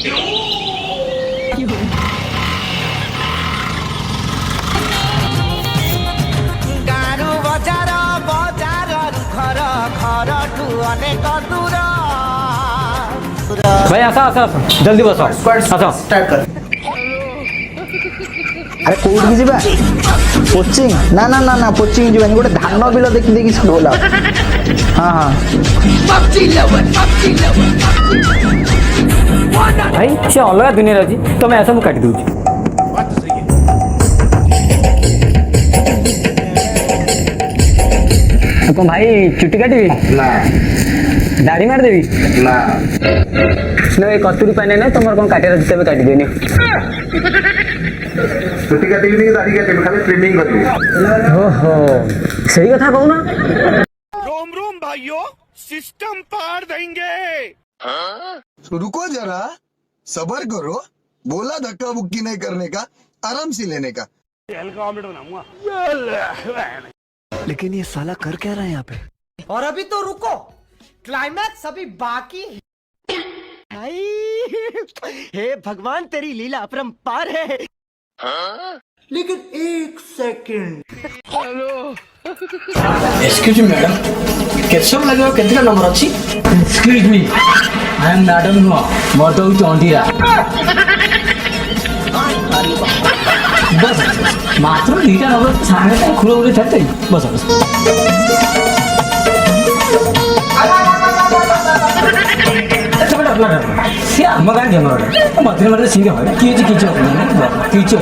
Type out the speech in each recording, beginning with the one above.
गारू बजार बजार घर घर ठू अनेक दूर। भाई आसा आसा आसा जल्दी बस आसा स्टार्ट कर। अरे कोड की जीवा कोचिंग ना ना ना ना कोचिंग जीवानी गोटे धान बिल देखि देखि सब होला। हां हां भाई से अलग दुनिया अच्छी तो मैं ऐसा मुझे काटी दूँ कौन भाई चुट्टी काटी ना दाढ़ी मार देवी ना ना ये कस्तूरी पाने ना तुम कौन काटे रही तब काटी देनी छुट्टी काटी नहीं दाढ़ी काटी खाली ट्रिमिंग करबी। ओहो सही कथा कहू ना। रोम रोम भाइयों सिस्टम पार देंगे। रुको जरा सबर करो, बोला धक्का बुक्की नहीं करने का, आराम से लेने का। लेकिन ये साला कर क्या रहा है यहाँ पे? और अभी तो रुको, क्लाइमैक्स अभी बाकी है। हे भगवान तेरी लीला अपरंपार है। लेकिन एक सेकंड एक्सक्यूज मी मैडम केते समय लागो केतेटा नंबर अछि excuse me I am madam no more तो ओडिया बस मात्र दीटा नंबर सांगे त खुलो खुलो छते बस बस अच्छा बेटा अपना से हम गान गेम रे मधुर मधुर सिंगे हो किछि किछि किछि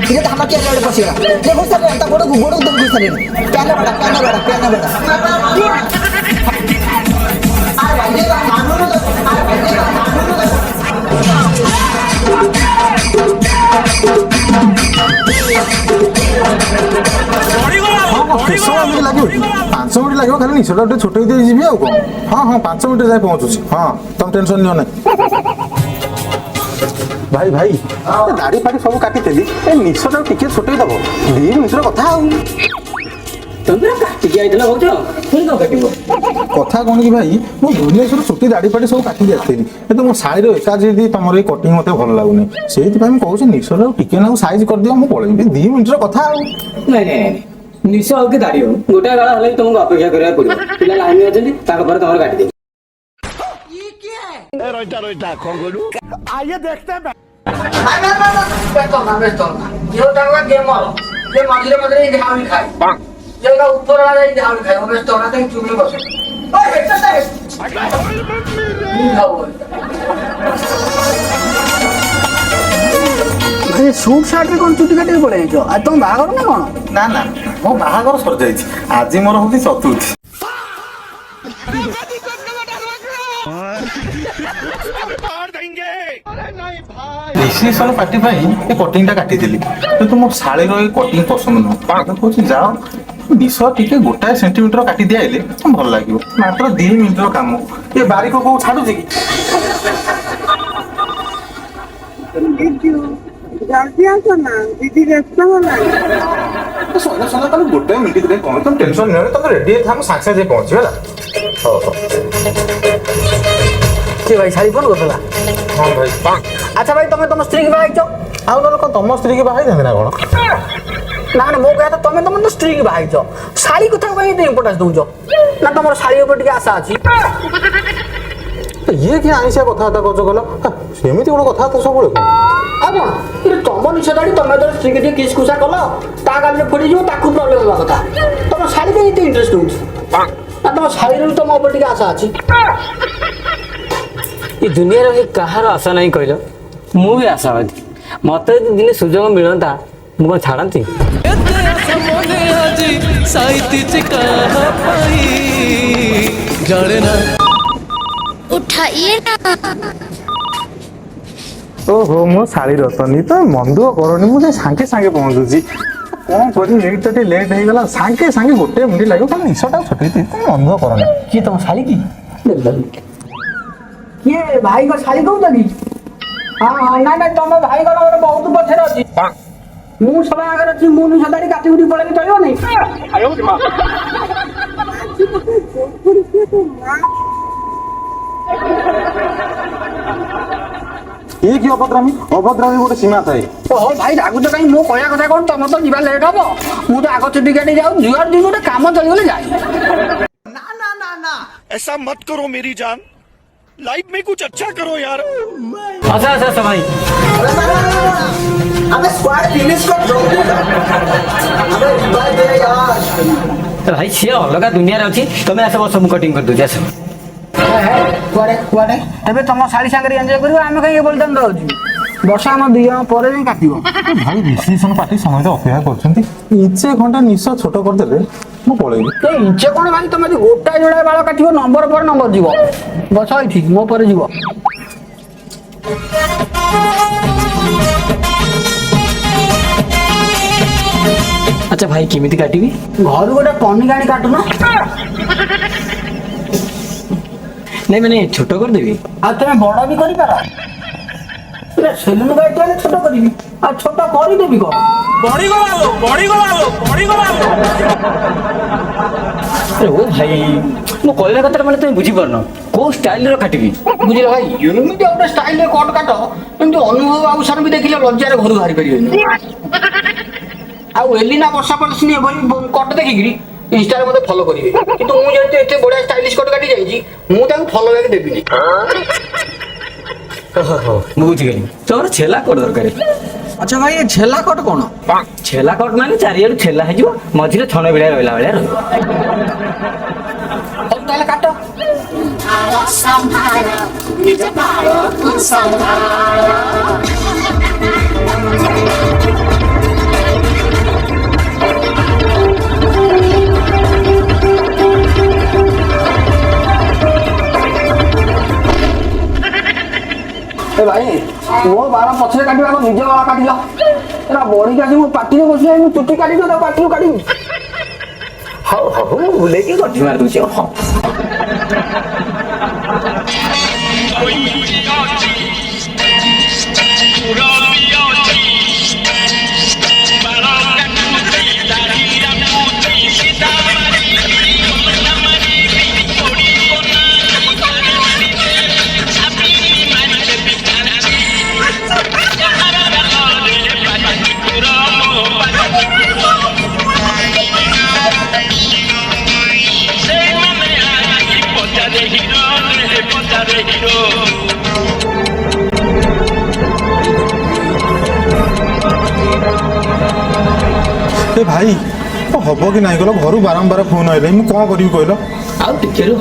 ये तो हम क्या करे पसीना ये घुसा ले ता गोड़ दम घुसा ले प्याना बड़ा अरे ये तो कानून तो पांच मिनट लगे खाली निशा छोटे जी हाँ हाँ 5 मिनट जाए पहुँचुची हाँ तुम टेंशन नियो ना भाई भाई दाढ़ी फाड़ी सब काटी निशा टिके छोटे दब 2 मिनिट कथा कथा कौन कि भाई मु भुवनेश्वर छुट्टी दाढ़ी फाड़ी सब काटी आसती तो मो शाढ़ी एकाजी तुम ये कटिंग मत भल लगुनि से कहूँ निशा टिके ना साइज कर दिया मुझे पलैबी 2 मिनिट कथा निशा हो कि दाढ़ी हो गोटे गाड़ा हले तुमको अपेक्षा करबा पड़िबो पिला लाइन में अछंती ताक पर तमर काटी दे ये क्या है? रोइटा कौन बोलू? आइए देखते हैं। ये टांगा गेम वाला ये मधुरे मधुरे ध्यान खाए ये का ऊपर वाला ध्यान खाए वो बेस्ट होना था चुगली बस ओए एक्सरसाइज भाई सूट सार्ट रे कौन चुटी काटे पड़े जो आ तुम बाहागर ना कौन ना ना मो बाहागर सर जाई आज मोर होती चतुर्थी रिसेप्शन पार्टी भाई ये कटिंग काटी देली तो मो साले रो कटिंग पसंद न तो कहछि जाओ विष टिके गोटाए सेंटीमीटर काटी दियाइले भल लागियो मात्र 2 मिनिट रो काम ये बारी को छाडु जे जल्दी आसो ना दीदी व्यस्त होला सोना सोना कल गोटाए मिनिट दे कोन तुम टेंशन न तुम रेडी था हम साक्षात जे पहुंचीला हो के भाई साड़ी फोन करतला हां भाई अच्छा भाई तुम स्त्री के बाहाई छो आउ न को तुम स्त्री के बाहाई दे ना कोन ना ना मो कहता तुम स्त्री के बाहाई छो साड़ी कथा भाई इंपोर्टेंस दउजो ना तुम साड़ी ऊपर टिके आशा अछि ये क्या आइसा कथा था कजो गलो सेमिति गोड़ कथा था सब बळे अब ये तुम निशा दाड़ी तुम तो स्त्री के किस कुसा कलो ता गाल फुटी जो ताकू प्रॉब्लम होगा कथा तुम साड़ी के इते इंटरेस्ट दउछ ना तुम साड़ी रे तुम ऊपर टिके आशा अछि ये दुनिया रे कहार आशा नहीं कहलो मु भी आशावादी मत दिन सुजोग मिलता मु छाड़ती उठाइए ना ओहो मो साड़ी रतनी तो मन दुख करनी मुझे सांगे सांगे पहुंचुची कौन करी लेट तो लेट हो गला सांगे सांगे गोटे मिनिट लागो खाली निशटा छोटी थी तो मन दुख करनी की तुम साड़ी की ये भाई को साड़ी कहू तनी हां हां ना ना तुम भाई को बहुत पछरे अछि मु सब आगर अछि मु निशा दाड़ी काटी उडी पड़े चलियो नहीं ये कि अभद्रामी अभद्रामी गोटे सीमा थाए ओहो भाई रागुच कहीं मो कहया कथा कोन तमर तो जीवा लेट हबो मु तो आगो छुट्टी काटी जाऊ जुआर दिन गोटे काम चली गले जाई ना ना ना ना ऐसा मत करो मेरी जान लाइफ में कुछ अच्छा करो यार अच्छा अच्छा अच्छा भाई अबे स्क्वाड फिनिश कर दो अबे रिवाइव दे यार भाई सी अलग दुनिया रे अछि तमे आसे बस मु कटिंग कर दो जैसे कुआडे एबे तम साड़ी सांगरे एन्जॉय करियो आमे कहीं बोलतन रहउची वर्षा हम दिया परे नहीं काटिबो भाई विश्लेषण पार्टी समस्त अपेक्षा करछंती इचे घंटा निश छोट कर देले मु पळेबी तो इंचे कोन भाई तमे गोटा जोड़ा बाल काटिबो नंबर पर नंबर जीवो बस आइठी मो परे जीवो अच्छा भाई केमिति काटिबी घर गोटे पन्नी गाड़ी काटुना नहीं मैंने छोट कर देबी आ तमे बड़ भी करि पारा सेलुन गाड़ी वाले छोट करिबी आ छोट करि देबी को बॉडी को अरे ओ भाई मो कहला कथा माने तुम बुझी परनो को स्टाइल रो काटिबी बुझिल भाई एमिति गोटे स्टाइल रे कट काट एमति अनुभव बाबू सर भी देखिले लज्जा रे घर बाहर परिबेनी आ एलिना वर्षा पर सिने कट देखिगिरी इंस्टा रे मते फॉलो करिवे किंतु मु जेते एते बढिया स्टाइलिश कट काटी जाईची मु ताको फॉलो बैक देबिनी ओहो बुझ गई तोर छेला कोड दरकार अच्छा भाई ये छेला कट कोन छेला कोड माने चारियाडू छेला हे जो मझिरे छण बिडा रहला वाला रह अब ताले काट ए भाई वो बारा पछरे काटिबा को निजे वाला काटिला एरा बॉडी का मु पाटी रे बसले मु चुटी काटी दो पाटी काटी हाउ हाउ बुले के गठी मार दूची हां ए भाई तो हबो कि नाही गलो घरु बारंबार फोन आइले मु कोन करिव कहलो आउ टिके रो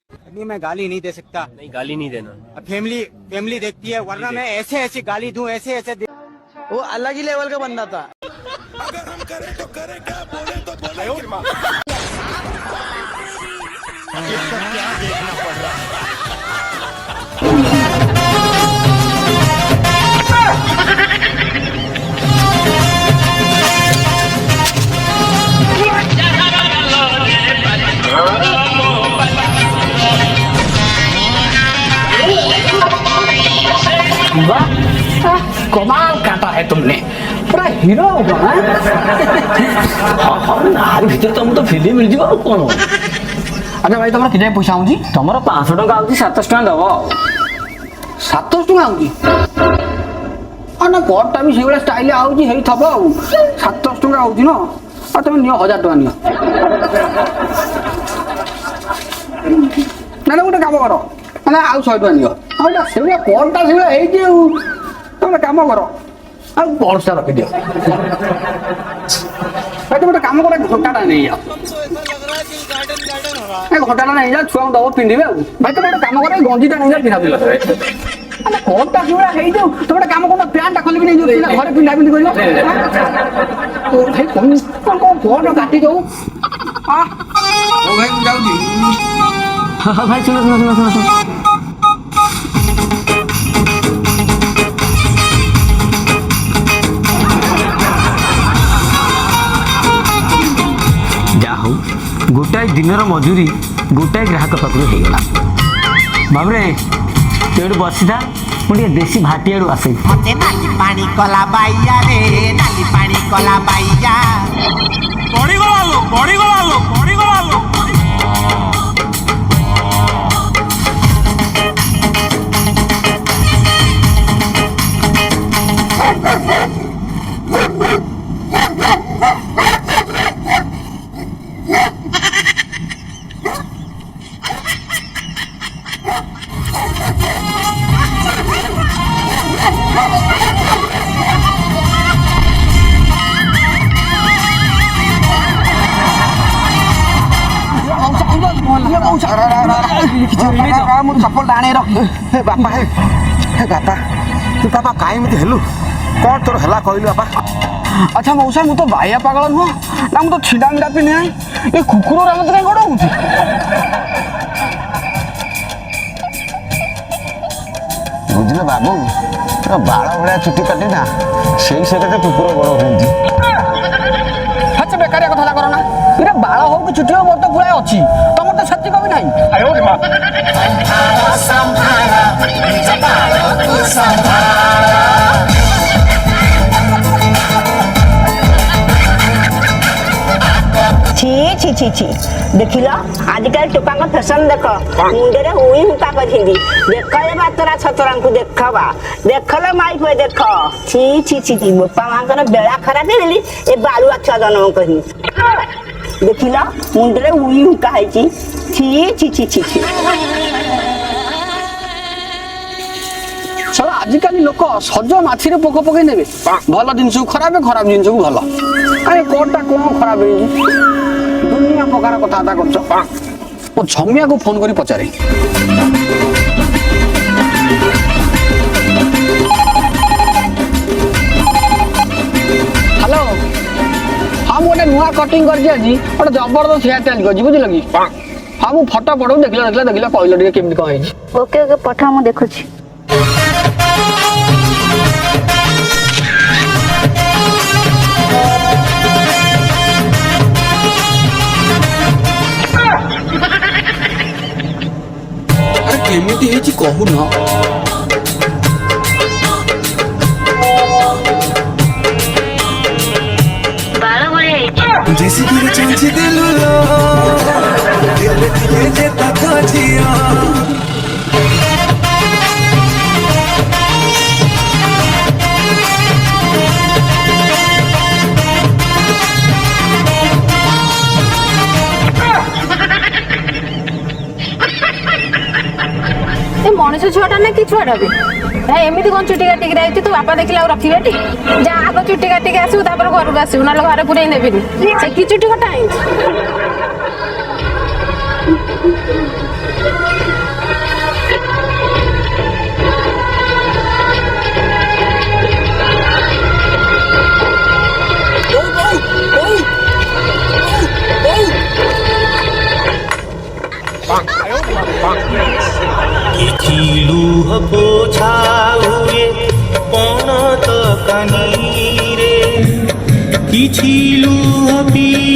अभी मैं गाली नहीं दे सकता नहीं गाली नहीं देना अब फैमिली देखती है वरना मैं ऐसे ऐसे गाली दूं ऐसे वो अलग ही लेवल का बंदा था अगर हम करें तो करें क्या बोले तो बोले क्या देखना पड़ रहा कमाल काटा है तुमने पूरा हीरो हो गया हां हां नार भीतर तुम तो फिल्म मिल जिवो कोन अच्छा भाई तुमरा किने पैसा आउजी तमरो 500 टका आउजी 700 टका दबो 700 टका आउजी अना कोटा भी सेगुला स्टाइल आउजी हेई थबो 700 टका आउजी न आ तुम नियो 1000 टका नियो ना गोटे काम करो ना आउ 100 टका नियो आ सेगुला कोटा सेगुला हेई जे तुम काम करो आ बॉल्स रख दियो भाई तुम काम करो घंटाटा नहीं जाओ घंटाटा नहीं जा छुआ दबो पिंडिबे भाई तुम काम करो गंजीटा नहीं जा पिना पिला अरे कोटा सेगुला हेई जो तुम काम करो पैंटा खोली नहीं जो पिना घरे पिंडा पिंडी करियो तो भाई कौन फोन काटी दो आ ओ भाई जाऊ दी हां भाई सुनो गोटाए दिनर मजूरी गोटाए ग्राहक पाखु होगा बाबरे तेड़ बसी था मुझे देसी भाटी आड़ू आसे मते नाली पानी कला बाइया रे नाली पानी कला बाइया चप्पल टाणे बापा हे बापा तू बापा कहीं हेलु कौन तोर है कहलु बापा। अच्छा मौसा मु तो बाया पागल नुह ना मु तो छिड़ा मिड़ा पिने ये कुकुर मत कहीं गड़ होती बुझल बाबू बाल भाया चुटी काटी ना से कुकुर बड़ होती। अच्छा बेकारिया कथा करो ना ये बाल हो कि चुटी हो मोर तो पुरा अच्छी तुम तो सच्ची कभी नहीं। छी छी छी छी देखिल आजिकल टोका फैशन देख मुंडे उई हुका कर देख बातरा छतरा को देखवा देखल माई पे देख छी छी छी छी बापा माँ बेड़ा खराब है ए बालुआ छुआ जन्म कही देखिल मुंडे उई हुका है छी छी छी छी छी। चलो आजिकल लोक सज माछी पोक पकई ने भल जिन खराब खराब जिन भल अरे कौटा कौन खराब दुनिया प्रकार कथा कर झमिया को फोन कर पचारे हेलो हाँ मुझे नुआ कटिंग कर गोटे जबरदस्त हेयर स्टाइल कर बुझल कि हाँ मुझे फटो पढ़ू देखल कहल केमी कौन ओके ओके पठा मु देखुची। केमिति हेची कहू न बाल बड़े जैसे तेरे चांची दिलो दिल दिले जेता काजिया मनीष छुआटा ना कि छुआटा भी एमती कौन चुटी काटिक रही तू बापा देखला रखिए जा आग चुटी काटिक आसू घर को आसू ना घर पूरे नेबी से कि चुटी कटा लूह पोछा हुए पौन तो कनी रे किछि लूह पी